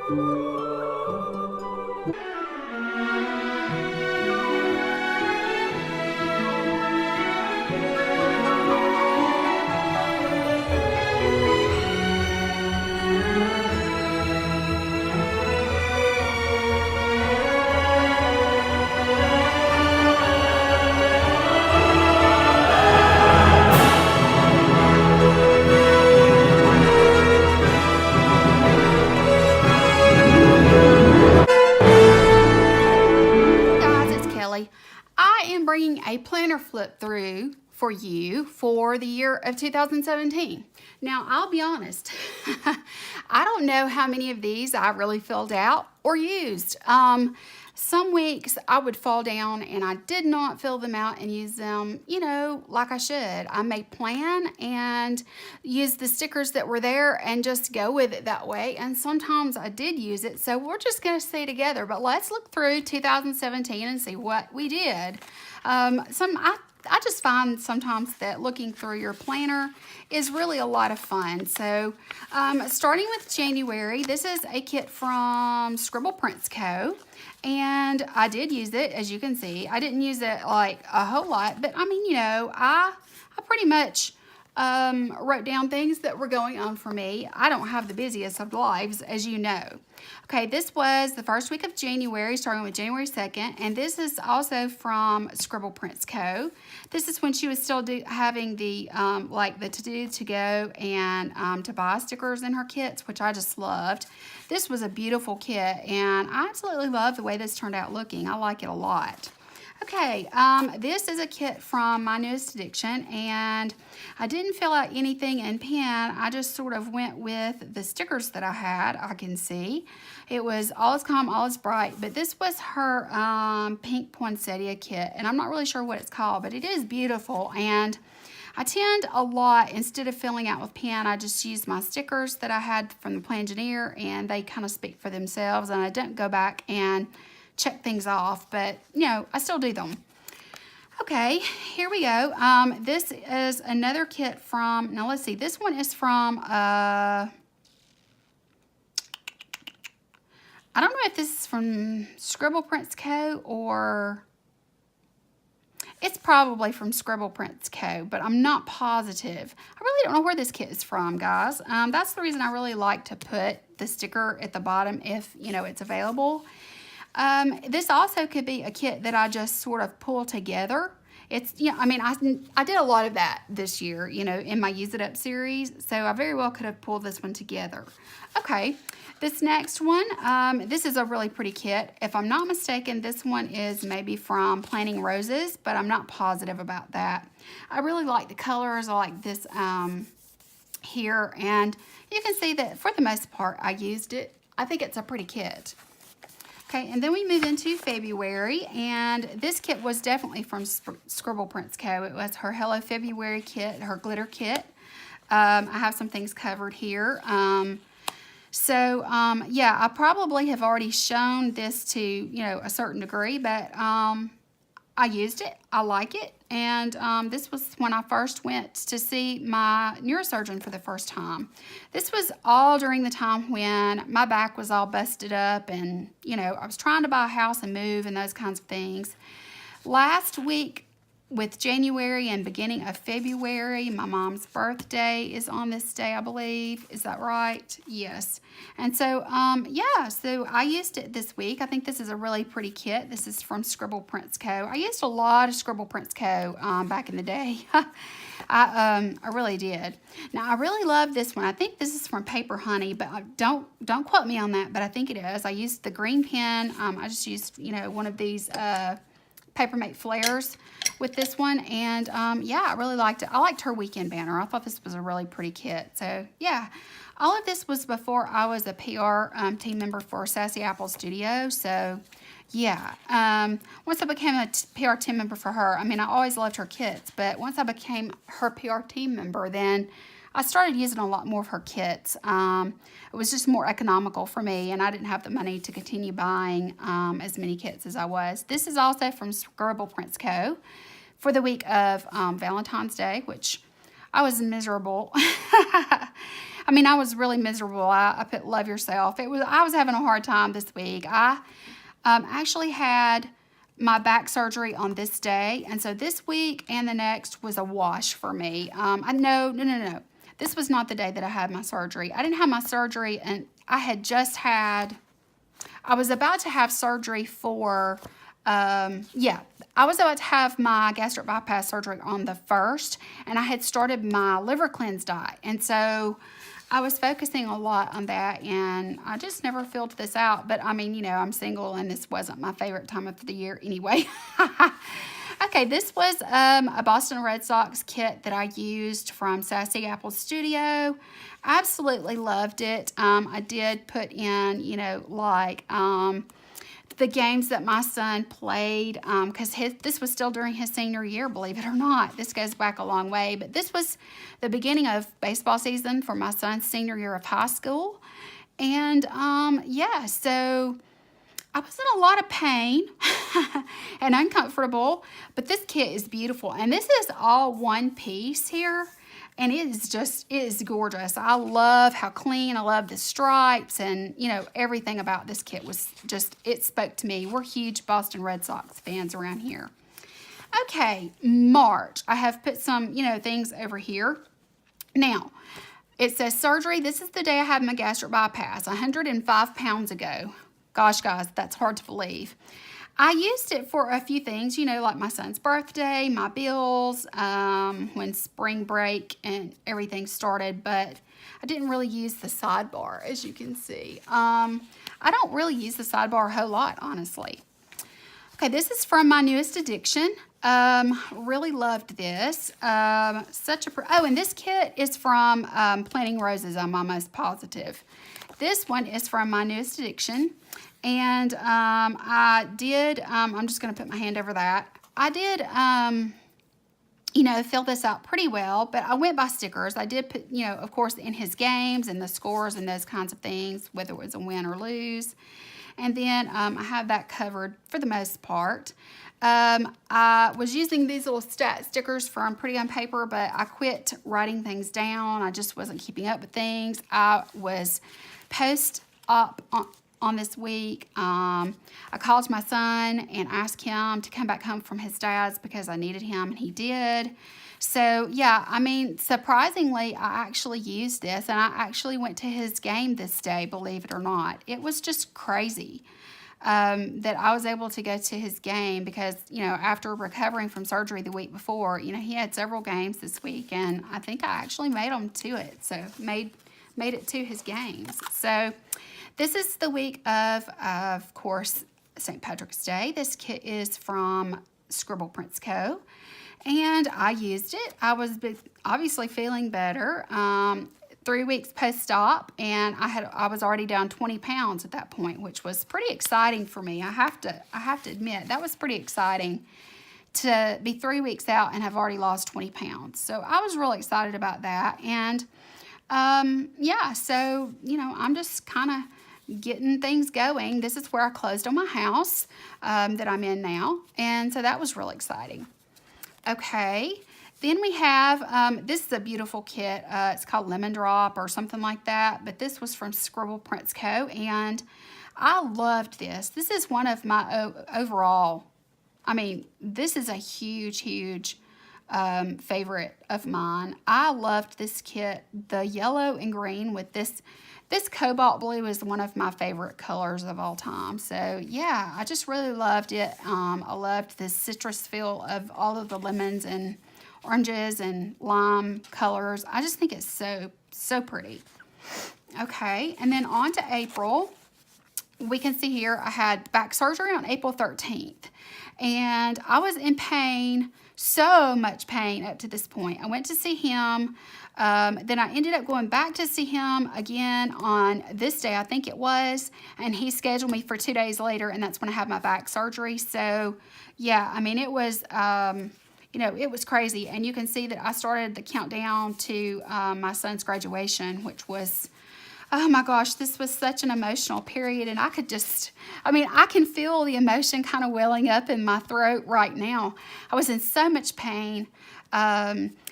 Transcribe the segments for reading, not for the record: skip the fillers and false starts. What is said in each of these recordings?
I am bringing a planner flip through for you for the year of 2017. Now, I'll be honest, I don't know how many of these I really filled out or used. Some weeks I would fall down and I did not fill them out and use them, like I should. I may plan and use the stickers that were there and just go with it that way. And sometimes I did use it. So we're just going to stay together. But let's look through 2017 and see what we did. I just find sometimes that looking through your planner is really a lot of fun. So starting with January, this is a kit from Scribble Prints Co. And I did use it, as you can see. I didn't use it like a whole lot, but I mean, I pretty much wrote down things that were going on for me. I don't have the busiest of lives, as you know. Okay, this was the first week of January, starting with January 2nd, and this is also from Scribble Prints Co. This is when she was still having the the to go and to buy stickers in her kits, which I just loved. This was a beautiful kit, and I absolutely love the way this turned out looking. I like it a lot. Okay, this is a kit from My Newest Addiction, and I didn't fill out anything in pen. I just sort of went with the stickers that I had, I can see. It was All Is Calm, All Is Bright, but this was her pink poinsettia kit, and I'm not really sure what it's called, but it is beautiful, and I tend a lot, instead of filling out with pen, I just use my stickers that I had from the Plangineer, and they kind of speak for themselves, and I don't go back and check things off, but I still do them. Okay, here we go. This is another kit from, now let's see, this one is from, I don't know if this is from Scribble Prints Co. or it's probably from Scribble Prints Co., but I'm not positive. I really don't know where this kit is from, guys. That's the reason I really like to put the sticker at the bottom if, it's available. This also could be a kit that I just sort of pull together. It's, I did a lot of that this year, in my Use It Up series, so I very well could have pulled this one together. Okay, this next one, this is a really pretty kit. If I'm not mistaken, this one is maybe from Planting Roses, but I'm not positive about that. I really like the colors. I like this here, and you can see that for the most part I used it. I think it's a pretty kit. Okay, and then we move into February, and this kit was definitely from Scribble Prints Co. It was her Hello February kit, her glitter kit. I have some things covered here. Yeah, I probably have already shown this to, a certain degree, but I used it. I like it. And this was when I first went to see my neurosurgeon for the first time. This was all during the time when my back was all busted up and, I was trying to buy a house and move and those kinds of things. Last week with January and beginning of February, my mom's birthday is on this day, I believe. Is that right? Yes. And so, so I used it this week. I think this is a really pretty kit. This is from Scribble Prints Co. I used a lot of Scribble Prints Co. Back in the day. I really did. Now, I really love this one. I think this is from Paper Honey, but don't quote me on that, but I think it is. I used the green pen. I just used, one of these Papermate flares with this one, and I really liked it. I liked her weekend banner. I thought this was a really pretty kit. So yeah, all of this was before I was a PR team member for Sassy Apple Studio. So yeah, once I became a PR team member for her, I always loved her kits, but once I became her PR team member, then I started using a lot more of her kits. It was just more economical for me, and I didn't have the money to continue buying as many kits as I was. This is also from Scribble Prints Co. for the week of Valentine's Day, which I was miserable. I mean, I was really miserable. I put love yourself. I was having a hard time this week. I actually had my back surgery on this day, and so this week and the next was a wash for me. No. This was not the day that I had my surgery. I didn't have my surgery, and I was about to have surgery for, I was about to have my gastric bypass surgery on the 1st, and I had started my liver cleanse diet. And so I was focusing a lot on that, and I just never filled this out. But I mean, I'm single, and this wasn't my favorite time of the year anyway. Okay, this was a Boston Red Sox kit that I used from Sassy Apple Studio. Absolutely loved it. I did put in, the games that my son played, because this was still during his senior year, believe it or not. This goes back a long way, but this was the beginning of baseball season for my son's senior year of high school. And so I was in a lot of pain and uncomfortable, but this kit is beautiful. And this is all one piece here. And it is gorgeous. I love how clean. I love the stripes, and everything about this kit was it spoke to me. We're huge Boston Red Sox fans around here. Okay, March. I have put some, things over here. Now, it says surgery. This is the day I had my gastric bypass, 105 pounds ago. Gosh, guys, that's hard to believe. I used it for a few things, like my son's birthday, my bills, when spring break and everything started, but I didn't really use the sidebar, as you can see. I don't really use the sidebar a whole lot, honestly. Okay, this is from my newest addiction. Really loved this. And this kit is from Planting Roses, I'm almost positive. This one is from my newest addiction. And I did, I'm just going to put my hand over that. I did, fill this out pretty well, but I went by stickers. I did put, of course, in his games and the scores and those kinds of things, whether it was a win or lose. And then I have that covered for the most part. I was using these little stat stickers from Pretty on Paper, but I quit writing things down. I just wasn't keeping up with things. I was post-op on this week. I called my son and asked him to come back home from his dad's because I needed him, and he did. So, surprisingly, I actually used this, and I actually went to his game this day, believe it or not. It was just crazy that I was able to go to his game because, after recovering from surgery the week before, he had several games this week, and I think I actually made them to it. So, made it to his games. So, this is the week of course, St. Patrick's Day. This kit is from Scribble Prints Co. And I used it. I was obviously feeling better. 3 weeks post-op, and I was already down 20 pounds at that point, which was pretty exciting for me. I have to admit, that was pretty exciting to be 3 weeks out and have already lost 20 pounds. So I was really excited about that. And so, I'm just kind of getting things going. This is where I closed on my house that I'm in now, and so that was really exciting. Okay, then we have, this is a beautiful kit. It's called Lemon Drop or something like that, but this was from Scribble Prints Co., and I loved this. This is one of my overall, this is a huge favorite of mine. I loved this kit. The yellow and green with this cobalt blue is one of my favorite colors of all time. So yeah, I just really loved it. I loved the citrus feel of all of the lemons and oranges and lime colors. I just think it's so pretty. Okay, and then on to April. We can see here I had back surgery on April 13th, and I was in pain, so much pain up to this point. I went to see him. Then I ended up going back to see him again on this day, I think it was, and he scheduled me for 2 days later, and that's when I had my back surgery. So yeah, it was, it was crazy. And you can see that I started the countdown to my son's graduation, which was, oh my gosh, this was such an emotional period. And I could just, I can feel the emotion kind of welling up in my throat right now. I was in so much pain.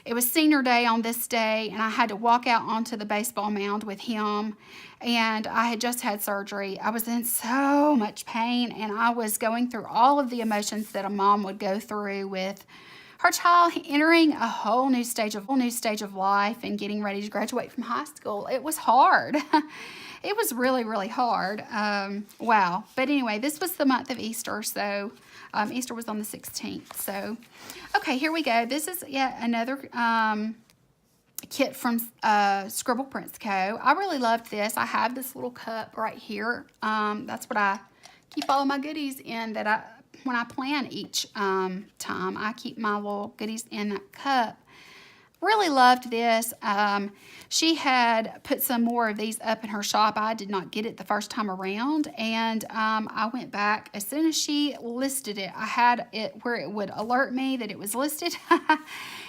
It was senior day on this day, and I had to walk out onto the baseball mound with him, and I had just had surgery. I was in so much pain, and I was going through all of the emotions that a mom would go through with her child entering a whole new stage of life and getting ready to graduate from high school. It was hard. It was really, really hard. Wow. But anyway, this was the month of Easter, so Easter was on the 16th. So, okay, here we go. This is yet another kit from Scribble Prints Co. I really loved this. I have this little cup right here. That's what I keep all of my goodies in when I plan each time. I keep my little goodies in that cup. Really loved this. She had put some more of these up in her shop. I did not get it the first time around, and I went back as soon as she listed it. I had it where it would alert me that it was listed,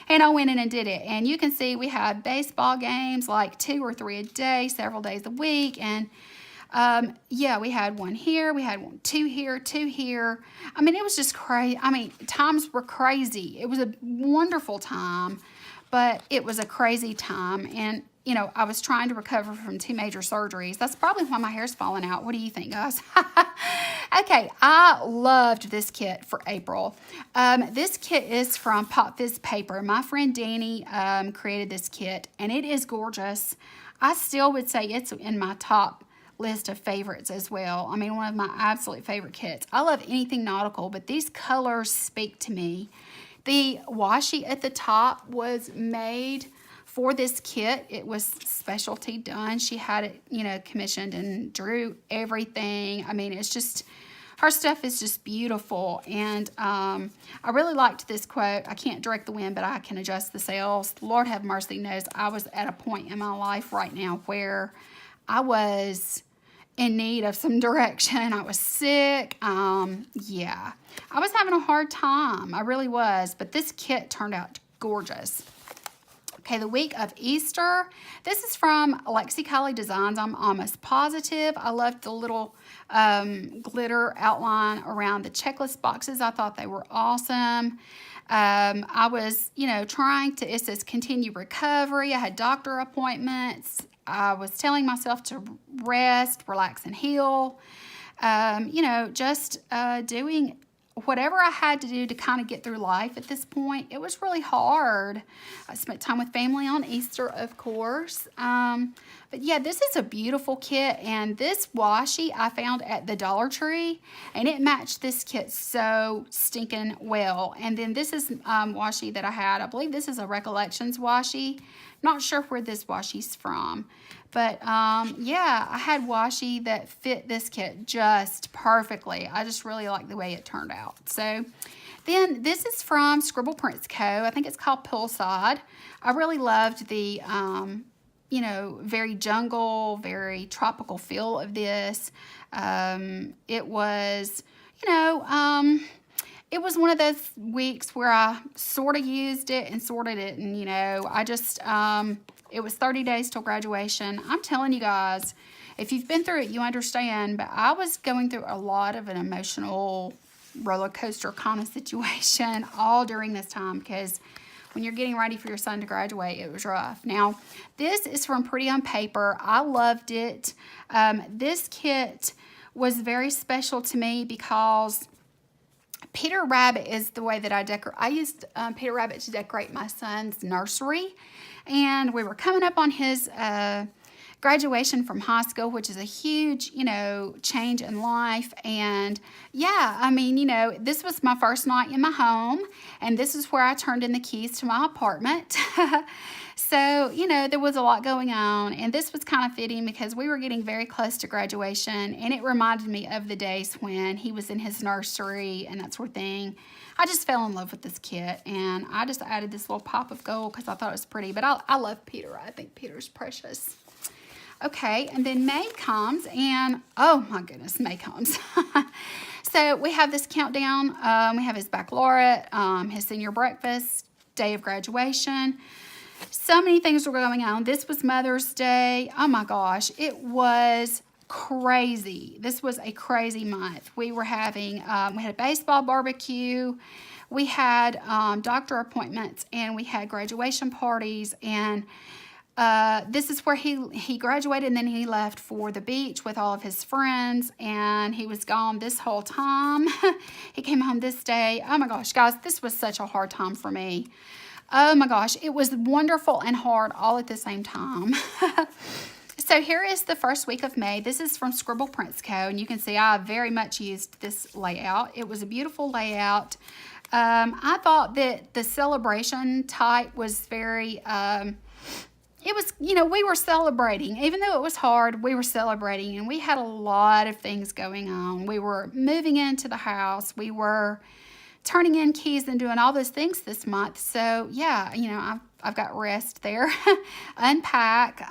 and I went in and did it. And you can see we had baseball games, like 2 or 3 a day, several days a week, and yeah, we had one here, we had 2 here, 2 here. I mean, it was just crazy. I mean, times were crazy. It was a wonderful time, but it was a crazy time. And, you know, I was trying to recover from 2 major surgeries. That's probably why my hair's falling out. What do you think, guys? Okay, I loved this kit for April. This kit is from Pop Fizz Paper. My friend Danny created this kit, and it is gorgeous. I still would say it's in my top list of favorites as well. I mean, one of my absolute favorite kits. I love anything nautical, but these colors speak to me. The washi at the top was made for this kit. It was specialty done. She had it, you know, commissioned and drew everything. I mean, it's just, her stuff is just beautiful. And I really liked this quote. I can't direct the wind, but I can adjust the sails. Lord have mercy knows I was at a point in my life right now where I was in need of some direction. I was sick. Yeah, I was having a hard time. I really was, but this kit turned out gorgeous. Okay, the week of Easter. This is from Kelly Designs. I'm almost positive. I loved the little glitter outline around the checklist boxes. I thought they were awesome. I was, you know, it says continue recovery. I had doctor appointments. I was telling myself to rest, relax, and heal. You know, just doing whatever I had to do to kind of get through life at this point. It was really hard. I spent time with family on Easter, of course. But yeah, this is a beautiful kit, and this washi I found at the Dollar Tree, and it matched this kit so stinking well. And then this is washi that I had. I believe this is a Recollections washi. Not sure where this washi's from, but yeah, I had washi that fit this kit just perfectly. I just really like the way it turned out. So then this is from Scribble Prints Co. I think it's called Poolside. I really loved the you know, very jungle, very tropical feel of this. It was, you know, it was one of those weeks where I sort of used it and sort of didn't, you know. I just, it was 30 days till graduation. I'm telling you guys, if you've been through it, you understand, but I was going through a lot of an emotional roller coaster kind of situation all during this time, because when you're getting ready for your son to graduate, it was rough. Now, this is from Pretty on Paper. I loved it. This kit was very special to me because Peter Rabbit is the way that I decorate. I used Peter Rabbit to decorate my son's nursery, and we were coming up on his graduation from high school, which is a huge, you know, change in life. And yeah, I mean, you know, this was my first night in my home, and this is where I turned in the keys to my apartment. So, you know, there was a lot going on, and this was kind of fitting because we were getting very close to graduation, and it reminded me of the days when he was in his nursery and that sort of thing. I just fell in love with this kit, and I just added this little pop of gold because I thought it was pretty, but I love Peter. I think Peter's precious. Okay, and then May comes, and oh my goodness, May comes. So we have this countdown. We have his baccalaureate, his senior breakfast, day of graduation. So many things were going on. This was Mother's Day. Oh my gosh, it was crazy. This was a crazy month. We were having, we had a baseball barbecue. we had doctor appointments, and we had graduation parties, and this is where he graduated, and then he left for the beach with all of his friends, and he was gone this whole time. He came home this day. Oh my gosh, guys, this was such a hard time for me. Oh my gosh, it was wonderful and hard all at the same time. So here is the first week of May. This is from Scribble Prints Co. And you can see I very much used this layout. It was a beautiful layout. I thought that the celebration type was very, it was, you know, we were celebrating. Even though it was hard, we were celebrating. And we had a lot of things going on. We were moving into the house. We were turning in keys and doing all those things this month. So, yeah, you know, I've got rest there. Unpack,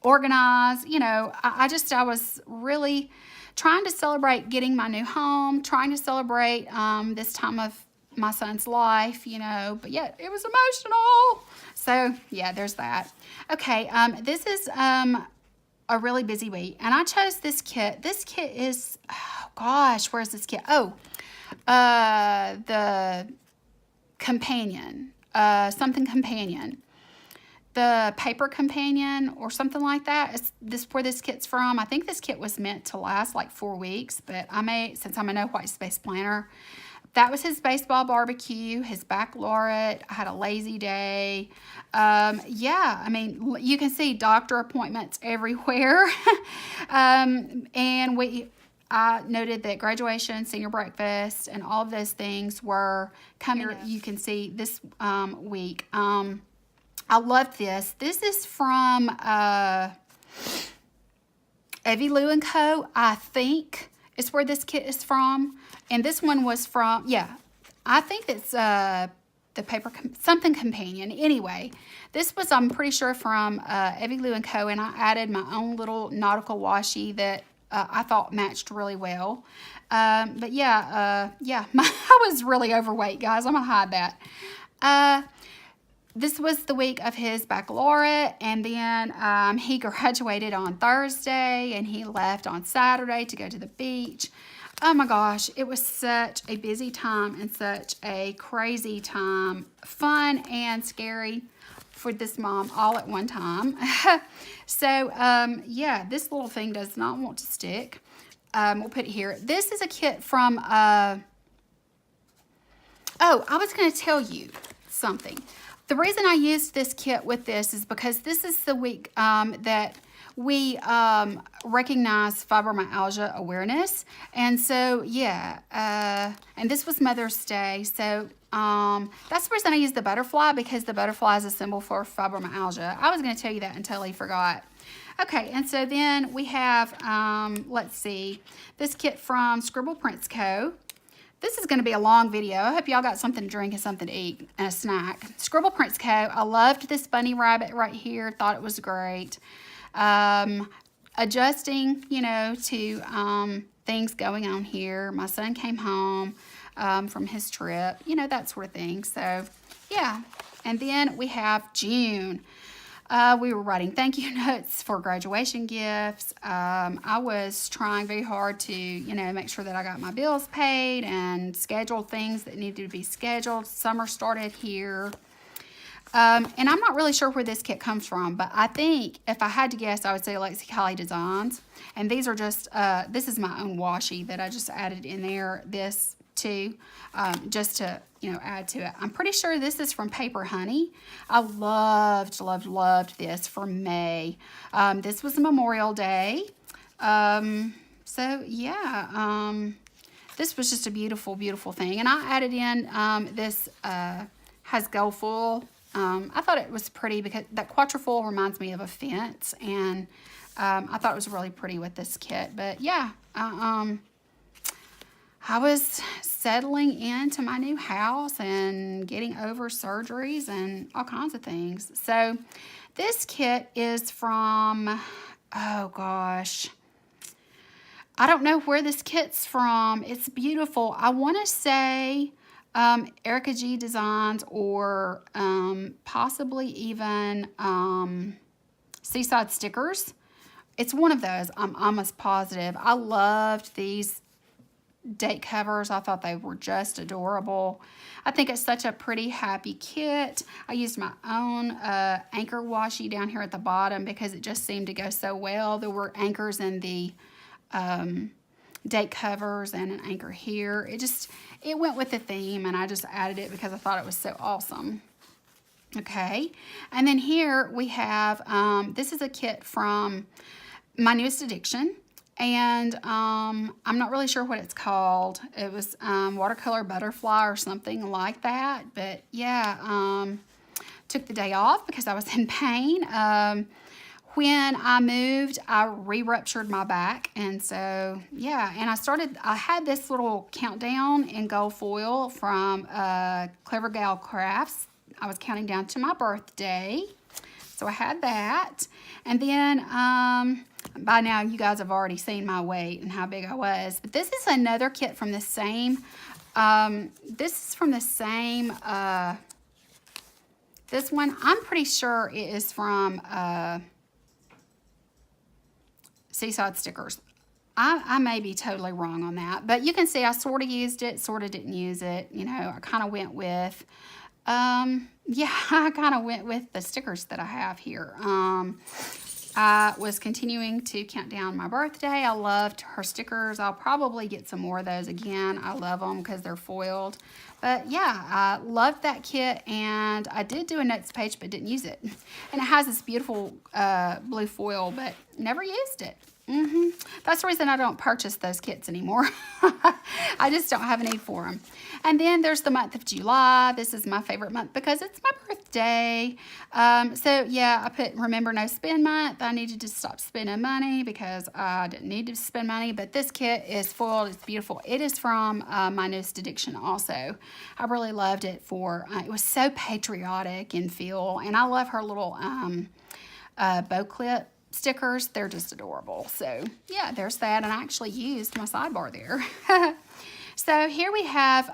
organize, you know, I was really trying to celebrate getting my new home, trying to celebrate this time of my son's life, you know, but yet it was emotional. So yeah, there's that. Okay, this is a really busy week, and I chose this kit. This kit is, oh gosh, where's this kit? Oh, the companion, something companion. The paper companion or something like that is this where this kit's from. I think this kit was meant to last like 4 weeks, but since I'm a no white space planner, that was his baseball barbecue, his baccalaureate. I had a lazy day. Yeah, I mean, you can see doctor appointments everywhere. And I noted that graduation, senior breakfast, and all of those things were coming. You can see this week. I love this. This is from Evie Lou & Co. I think is where this kit is from. And this one was from, yeah, I think it's the paper, something companion. Anyway, this was, I'm pretty sure, from Evie Lou & Co. And I added my own little nautical washi that I thought matched really well. But yeah, I was really overweight, guys. I'm going to hide that. This was the week of his baccalaureate, and then he graduated on Thursday, and he left on Saturday to go to the beach. Oh my gosh, it was such a busy time and such a crazy time, fun and scary for this mom all at one time. So, yeah, this little thing does not want to stick. We'll put it here. This is a kit from, oh, I was going to tell you something. The reason I used this kit with this is because this is the week that we recognize fibromyalgia awareness. And so, yeah, and this was Mother's Day. So that's the reason I used the butterfly, because the butterfly is a symbol for fibromyalgia. I was going to tell you that until I forgot. Okay, and so then we have, let's see, this kit from Scribble Prints Co. This is going to be a long video. I hope y'all got something to drink and something to eat and a snack. Scribble Prints Co. I loved this bunny rabbit right here. Thought it was great. Adjusting, you know, to things going on here. My son came home from his trip. You know, that sort of thing. So, yeah. And then we have June. We were writing thank you notes for graduation gifts. I was trying very hard to, you know, make sure that I got my bills paid and schedule things that needed to be scheduled. Summer started here. And I'm not really sure where this kit comes from, but I think if I had to guess, I would say Lexi Collie Designs. And these are just, this is my own washi that I just added in there, this too, just to, you know, add to it. I'm pretty sure this is from Paper Honey. I loved this for May. This was Memorial Day. So yeah, this was just a beautiful, beautiful thing. And I added in this has gold foil. I thought it was pretty because that quatrefoil reminds me of a fence, and I thought it was really pretty with this kit. But yeah, I was settling into my new house and getting over surgeries and all kinds of things. So this kit is from, oh gosh, I don't know where this kit's from. It's beautiful. I want to say Erica G Designs, or possibly even Seaside Stickers. It's one of those. I'm almost positive. I loved these date covers. I thought they were just adorable. I think it's such a pretty, happy kit. I used my own anchor washi down here at the bottom because it just seemed to go so well. There were anchors in the date covers and an anchor here. It went with the theme, and I just added it because I thought it was so awesome. Okay, and then here we have, this is a kit from My Newest Addiction, and I'm not really sure what it's called. It was watercolor butterfly or something like that, but yeah, took the day off because I was in pain. When I moved, I re-ruptured my back, and so yeah, and I had this little countdown in gold foil from Clever Gal Crafts. I was counting down to my birthday, so I had that, and then by now you guys have already seen my weight and how big I was, but this is another kit from the same, this is from the same, this one, I'm pretty sure it is from Seaside Stickers. I may be totally wrong on that, but you can see I sort of used it, sort of didn't use it, you know, I kind of went with, yeah, I kind of went with the stickers that I have here. I was continuing to count down my birthday. I loved her stickers. I'll probably get some more of those again. I love them because they're foiled. But yeah, I loved that kit, and I did do a notes page but didn't use it. And it has this beautiful blue foil, but never used it. That's the reason I don't purchase those kits anymore. I just don't have a need for them. And then there's the month of July. This is my favorite month because it's my birthday. So yeah, I put Remember No Spend Month. I needed to stop spending money because I didn't need to spend money. But this kit is foiled. It's beautiful. It is from My Newest Addiction also. I really loved it for, it was so patriotic in feel. And I love her little bow clip stickers. They're just adorable. So yeah, there's that, and I actually used my sidebar there. So here we have,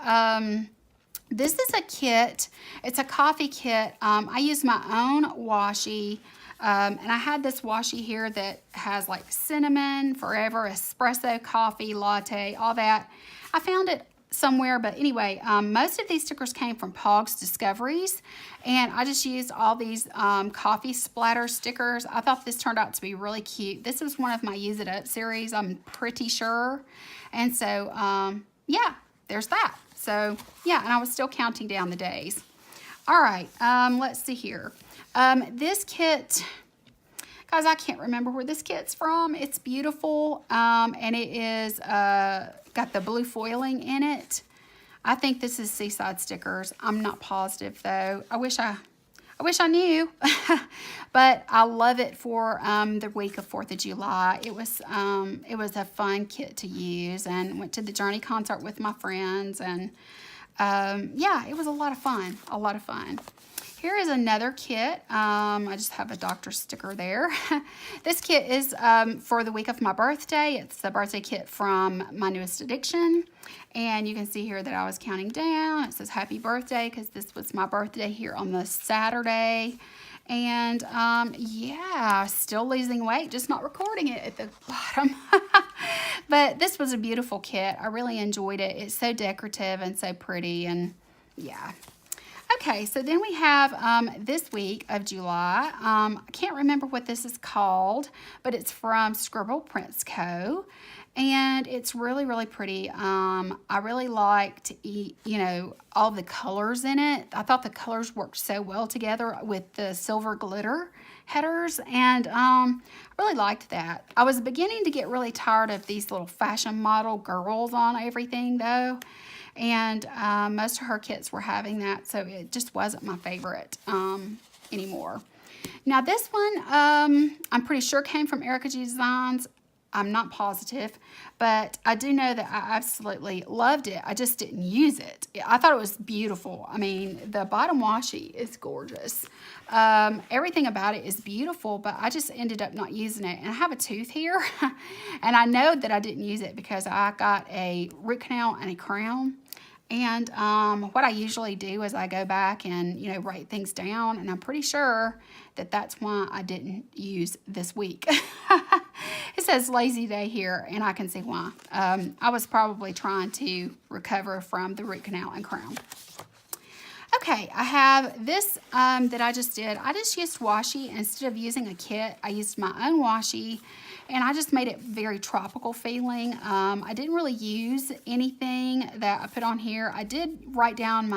this is a kit. It's a coffee kit. I use my own washi, and I had this washi here that has like cinnamon, forever, espresso, coffee, latte, all that. I found it somewhere, but anyway, most of these stickers came from Pog's Discoveries, and I just used all these coffee splatter stickers. I thought this turned out to be really cute. This was one of my Use It Up series, I'm pretty sure, and so yeah, there's that. So yeah, and I was still counting down the days. All right, let's see here. This kit, guys, I can't remember where this kit's from. It's beautiful, and it is got the blue foiling in it. I think this is Seaside Stickers. I'm not positive though. I wish I knew, but I love it for the week of 4th of July. It was a fun kit to use, and went to the Journey concert with my friends, and yeah, it was a lot of fun. Here is another kit. I just have a doctor sticker there. This kit is for the week of my birthday. It's the birthday kit from My Newest Addiction. And you can see here that I was counting down. It says happy birthday because this was my birthday here on the Saturday. And yeah, still losing weight, just not recording it at the bottom. But this was a beautiful kit. I really enjoyed it. It's so decorative and so pretty, and yeah. Okay, so then we have this week of July. I can't remember what this is called, but it's from Scribble Prints Co. And it's really, really pretty. I really liked, you know, all the colors in it. I thought the colors worked so well together with the silver glitter headers, and I really liked that. I was beginning to get really tired of these little fashion model girls on everything though. And most of her kits were having that, so it just wasn't my favorite anymore. Now this one, I'm pretty sure came from Erica G Designs. I'm not positive, but I do know that I absolutely loved it. I just didn't use it. I thought it was beautiful. I mean, the bottom washi is gorgeous. Everything about it is beautiful, but I just ended up not using it. And I have a tooth here, and I know that I didn't use it because I got a root canal and a crown. And what I usually do is I go back and, you know, write things down, and I'm pretty sure that that's why I didn't use this week. So says lazy day here, and I can see why. I was probably trying to recover from the root canal and crown. Okay, I have this that I just did. I just used washi instead of using a kit. I used my own washi, and I just made it very tropical feeling. I didn't really use anything that I put on here. I did write down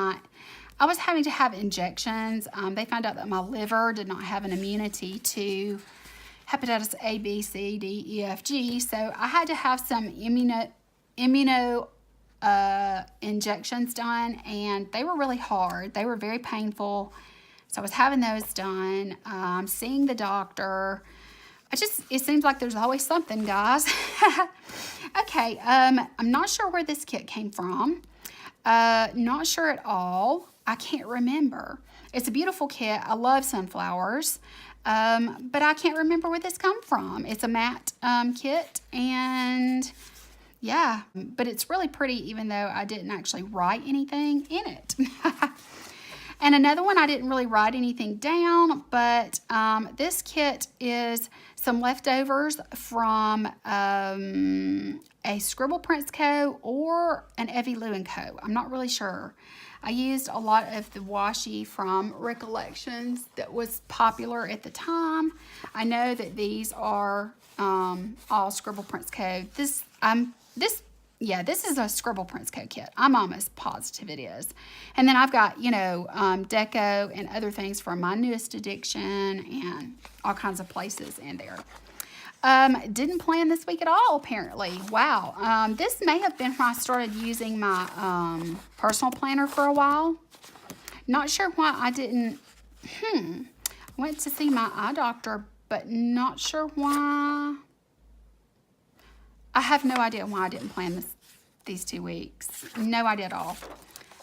I was having to have injections. They found out that my liver did not have an immunity to hepatitis A, B, C, D, E, F, G. So I had to have some immuno injections done, and they were really hard. They were very painful. So I was having those done, seeing the doctor. It seems like there's always something, guys. Okay, I'm not sure where this kit came from. Not sure at all. I can't remember. It's a beautiful kit. I love sunflowers. But I can't remember where this come from. It's a matte kit, and yeah, but it's really pretty even though I didn't actually write anything in it. And another one, I didn't really write anything down, but this kit is some leftovers from a Scribble Prints Co. or an Evie Lou & Co. I'm not really sure. I used a lot of the washi from Recollections that was popular at the time. I know that these are all Scribble Prints Co. This is a Scribble Prints Co. kit. I'm almost positive it is. And then I've got, deco and other things from my newest addiction and all kinds of places in there. Didn't plan this week at all, apparently. Wow. This may have been when I started using my personal planner for a while. Not sure why I didn't. Went to see my eye doctor, but not sure why. I have no idea why I didn't plan these 2 weeks. No idea at all.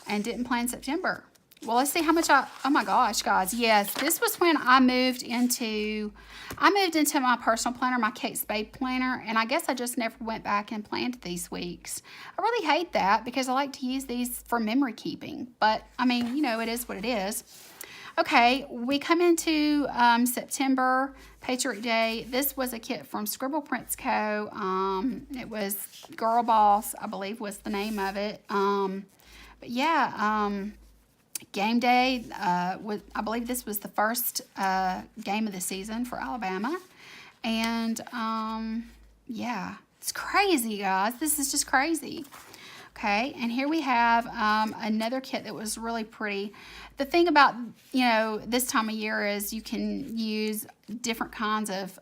And didn't plan September. Well, let's see how much oh my gosh, guys. Yes, this was when I moved into my personal planner, my Kate Spade planner, and I guess I just never went back and planned these weeks. I really hate that because I like to use these for memory keeping, but I mean, it is what it is. Okay, we come into September, Patriot Day. This was a kit from Scribble Prints Co. It was Girl Boss, I believe was the name of it. But yeah, game day, I believe this was the first game of the season for Alabama. And yeah, it's crazy, guys. This is just crazy. Okay, and here we have another kit that was really pretty. The thing about, this time of year is you can use different kinds of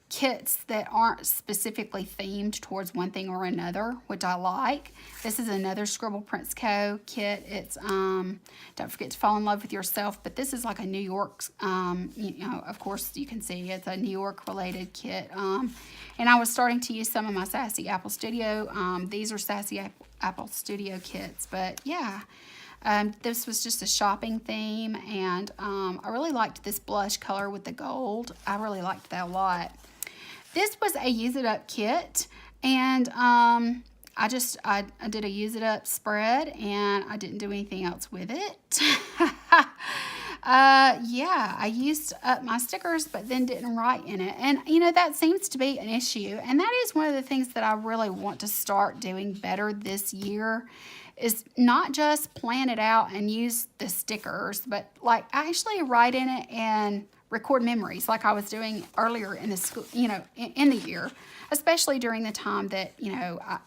kits that aren't specifically themed towards one thing or another, which I like. This is another Scribble Prints Co. kit. It's Don't Forget to Fall in Love with Yourself, but this is like a New York, of course you can see it's a New York related kit. And I was starting to use some of my Sassy Apple Studio. These are Sassy Apple Studio kits, but yeah. This was just a shopping theme, and I really liked this blush color with the gold. I really liked that a lot. This was a Use It Up kit, and I did a Use It Up spread, and I didn't do anything else with it. Yeah, I used up my stickers, but then didn't write in it. And, that seems to be an issue, and that is one of the things that I really want to start doing better this year, is not just plan it out and use the stickers, but like actually write in it and record memories like I was doing earlier in the school, in the year, especially during the time that,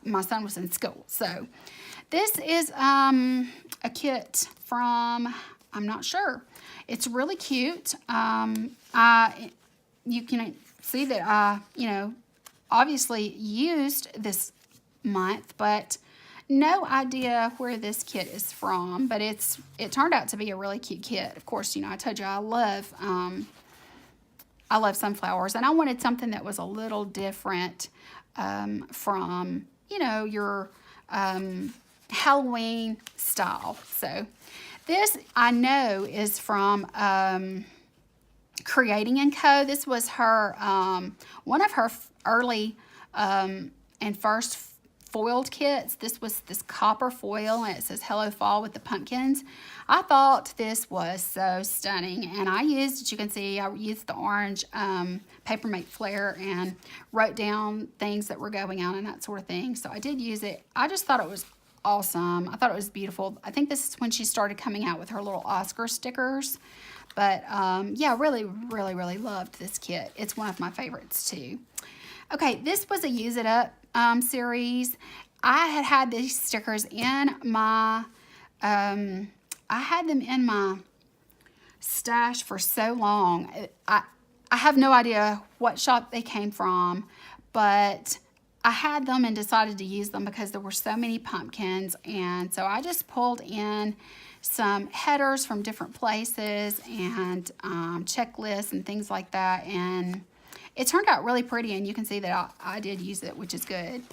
my son was in school. So this is a kit from, I'm not sure. It's really cute. You can see that I, obviously used this month, but no idea where this kit is from, but it turned out to be a really cute kit. Of course, I told you I love sunflowers, and I wanted something that was a little different from, your Halloween style. So this I know is from Creating & Co. This was her, one of her early and first foiled kits. This was this copper foil, and it says Hello Fall with the pumpkins. I thought this was so stunning, and I used, as you can see, I used the orange Papermate Flare and wrote down things that were going on and that sort of thing. So I did use it. I just thought it was awesome. I thought it was beautiful. I think this is when she started coming out with her little Oscar stickers. But yeah, really loved this kit. It's one of my favorites too. Okay, this was a Use It Up series. I had these stickers in my, I had them in my stash for so long. I have no idea what shop they came from, but I had them and decided to use them because there were so many pumpkins, and so I just pulled in some headers from different places and checklists and things like that, and it turned out really pretty, and you can see that I did use it, which is good.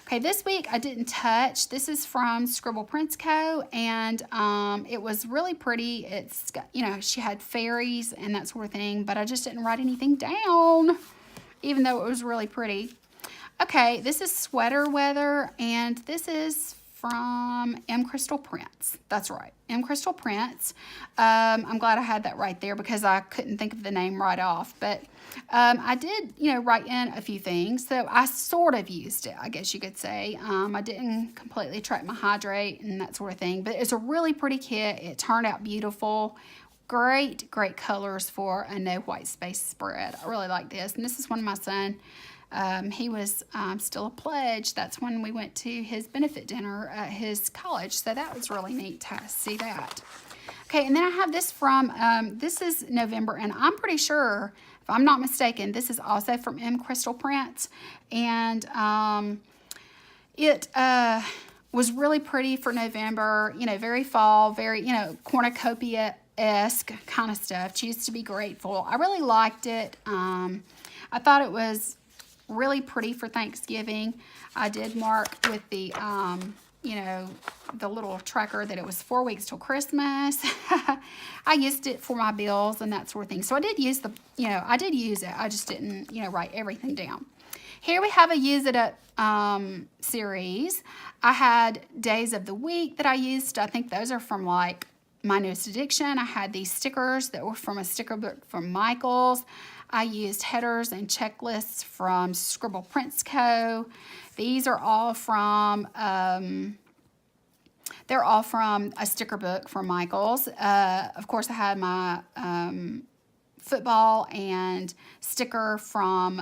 Okay, this week I didn't touch. This is from Scribble Prints Co. And it was really pretty. It's got, you know, she had fairies and that sort of thing, but I just didn't write anything down, even though it was really pretty. Okay, this is Sweater Weather, and this is from M Crystal Prints. That's right, M Crystal Prints. I'm glad I had that right there because I couldn't think of the name right off, but I did, you know, write in a few things, so I sort of used it, I guess you could say. I didn't completely track my hydrate and that sort of thing, but it's a really pretty kit. It turned out beautiful. Great colors for a no white space spread. I really like this, and this is when my son, he was still a pledge. That's when we went to his benefit dinner at his college, so that was really neat to see that. Okay, and then I have this from, this is November, and I'm pretty sure, if I'm not mistaken, this is also from M Crystal Prints, and it was really pretty for November, you know, very fall, very, you know, cornucopia-esque kind of stuff. Choose to be grateful. I really liked it. I thought it was really pretty for Thanksgiving. I did mark with the, you know, the little tracker that it was 4 weeks till Christmas. I used it for my bills and that sort of thing. So I did use the, you know, I did use it. I just didn't, you know, write everything down. Here we have a Use It Up series. I had days of the week that I used. I think those are from like My Newest Addiction. I had these stickers that were from a sticker book from Michael's. I used headers and checklists from Scribble Prints Co. These are all from, they're all from a sticker book from Michael's. Of course, I had my football and sticker from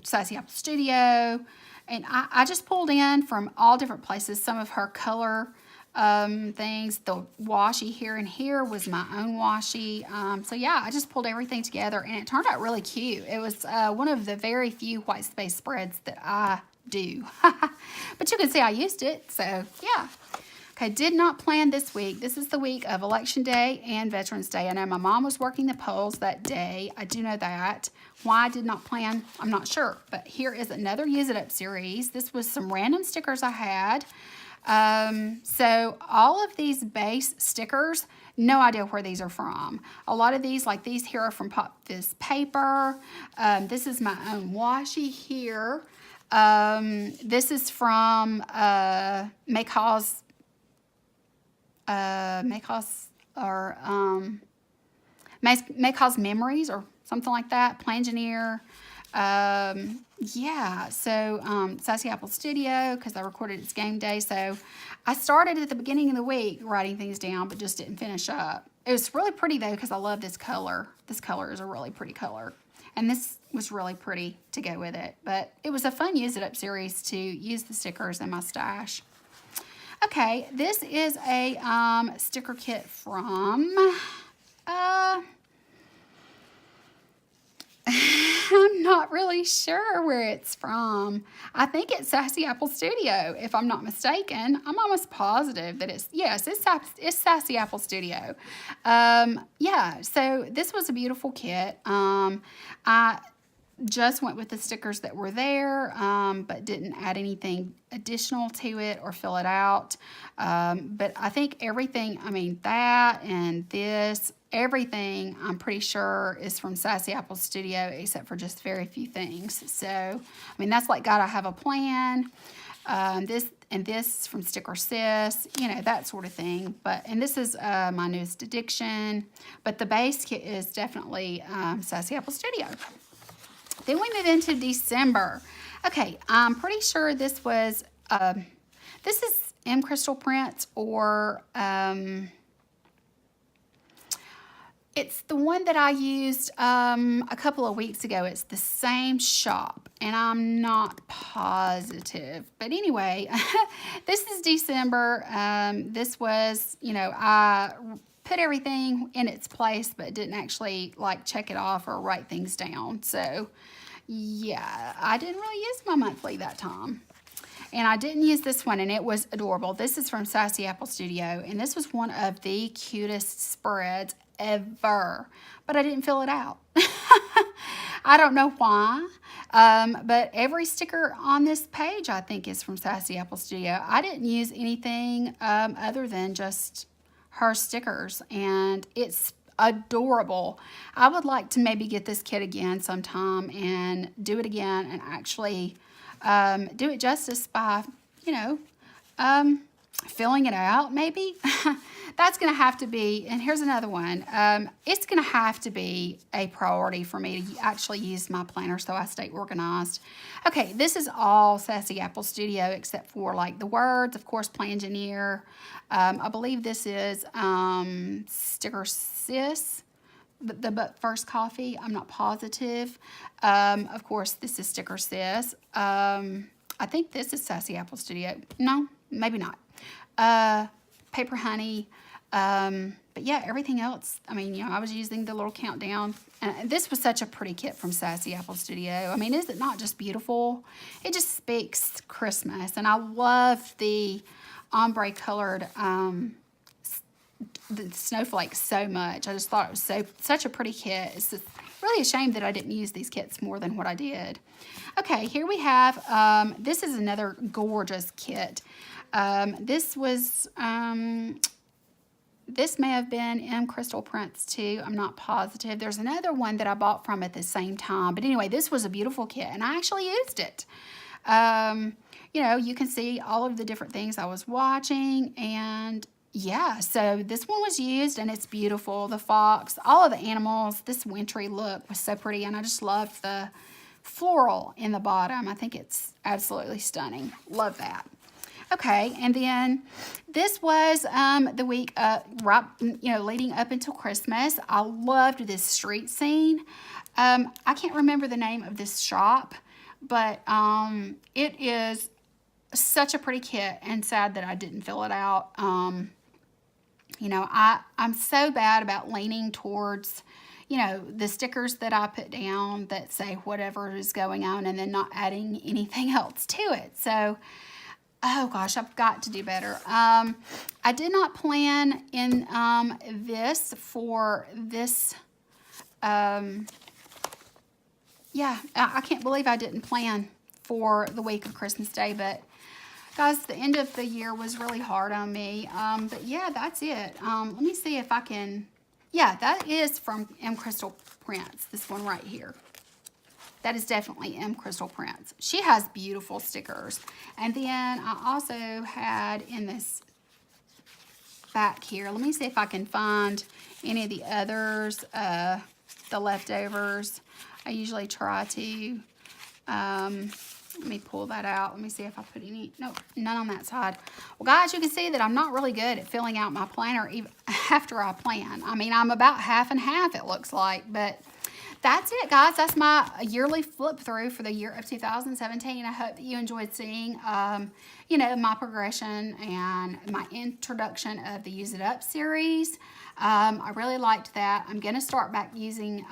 Sassy Apple Studio. And I just pulled in from all different places some of her color things. The washi here and here was my own washi. So yeah, I just pulled everything together, and it turned out really cute. It was one of the very few white space spreads that I do. But you can see I used it, so yeah. Okay, did not plan this week. This is the week of Election Day and Veterans Day. I know my mom was working the polls that day. I do know that. Why I did not plan, I'm not sure. But here is another Use It Up series. This was some random stickers I had. So all of these base stickers, no idea where these are from. A lot of these, like these here, are from Pop This Paper. This is my own washi here. This is from Maycause Memories or something like that. Plangineer. Yeah, so Sassy Apple Studio, because I recorded It's Game Day. So I started at the beginning of the week writing things down, but just didn't finish up. It was really pretty, though, because I love this color. This color is a really pretty color. And this was really pretty to go with it. But it was a fun Use It Up series to use the stickers in my stash. Okay, this is a sticker kit from... I'm not really sure where it's from. I think it's Sassy Apple Studio, if I'm not mistaken. I'm almost positive that it's, yes, it's Sassy Apple Studio. Yeah, so this was a beautiful kit. I just went with the stickers that were there, but didn't add anything additional to it or fill it out. But I think everything, I mean, that and this, everything, I'm pretty sure, is from Sassy Apple Studio, except for just very few things. So, I mean, that's like Gotta Have a Plan. This from Sticker Sis, you know, that sort of thing. And this is My Newest Addiction. But the base kit is definitely Sassy Apple Studio. Then we move into December. Okay, I'm pretty sure this was, this is M Crystal Prints, or it's the one that I used a couple of weeks ago. It's the same shop, and I'm not positive. But anyway, this is December. This was, you know, I put everything in its place, but didn't actually like check it off or write things down. So yeah, I didn't really use my monthly that time. And I didn't use this one, and it was adorable. This is from Sassy Apple Studio, and this was one of the cutest spreads ever, but I didn't fill it out. I don't know why, but every sticker on this page, I think, is from Sassy Apple Studio. I didn't use anything other than just her stickers, and it's adorable. I would like to maybe get this kit again sometime and do it again and actually do it justice by, you know, filling it out maybe. That's going to have to be, and here's another one. It's going to have to be a priority for me to actually use my planner so I stay organized. Okay, this is all Sassy Apple Studio except for like the words, of course, Plangineer. I believe this is Sticker Sis, but First Coffee. I'm not positive. Of course, this is Sticker Sis. I think this is Sassy Apple Studio. No, maybe not. Paper Honey. But yeah, everything else, I mean, you know, I was using the little countdown. And this was such a pretty kit from Sassy Apple Studio. I mean, is it not just beautiful? It just speaks Christmas. And I love the ombre colored the snowflakes so much. I just thought it was such a pretty kit. It's really a shame that I didn't use these kits more than what I did. Okay, here we have, this is another gorgeous kit. This was, this may have been M Crystal Prints too. I'm not positive. There's another one that I bought from at the same time. But anyway, this was a beautiful kit, and I actually used it. You know, you can see all of the different things I was watching, and yeah, so this one was used, and it's beautiful. The fox, all of the animals, this wintry look was so pretty, and I just loved the floral in the bottom. I think it's absolutely stunning. Love that. Okay, and then this was the week, right, you know, leading up until Christmas. I loved this street scene. I can't remember the name of this shop, but it is such a pretty kit, and sad that I didn't fill it out. You know, I'm so bad about leaning towards, you know, the stickers that I put down that say whatever is going on and then not adding anything else to it. So, oh gosh, I've got to do better. I did not plan in this for this. Yeah, I can't believe I didn't plan for the week of Christmas Day, but guys, the end of the year was really hard on me. But yeah, that's it. Let me see if I can. Yeah, that is from M Crystal Prints, this one right here. That is definitely M Crystal Prints. She has beautiful stickers. And then I also had in this back here, let me see if I can find any of the others, the leftovers. I usually try to, let me pull that out. Let me see if I put any, nope, none on that side. Well, guys, you can see that I'm not really good at filling out my planner even after I plan. I mean, I'm about half and half, it looks like, but that's it, guys. That's my yearly flip through for the year of 2017. I hope that you enjoyed seeing, you know, my progression and my introduction of the Use It Up series. I really liked that. I'm going to start back using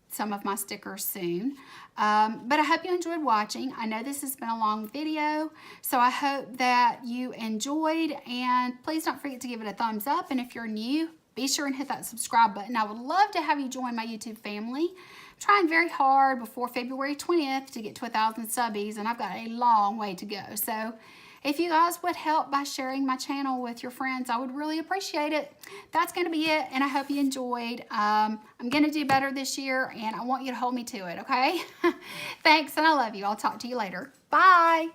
some of my stickers soon. But I hope you enjoyed watching. I know this has been a long video, so I hope that you enjoyed, and please don't forget to give it a thumbs up. And if you're new, be sure and hit that subscribe button. I would love to have you join my YouTube family. I'm trying very hard before February 20th to get to 1,000 subbies, and I've got a long way to go. So If you guys would help by sharing my channel with your friends, I would really appreciate it. That's going to be it, and I hope you enjoyed. I'm going to do better this year, and I want you to hold me to it, okay? Thanks, and I love you. I'll talk to you later. Bye.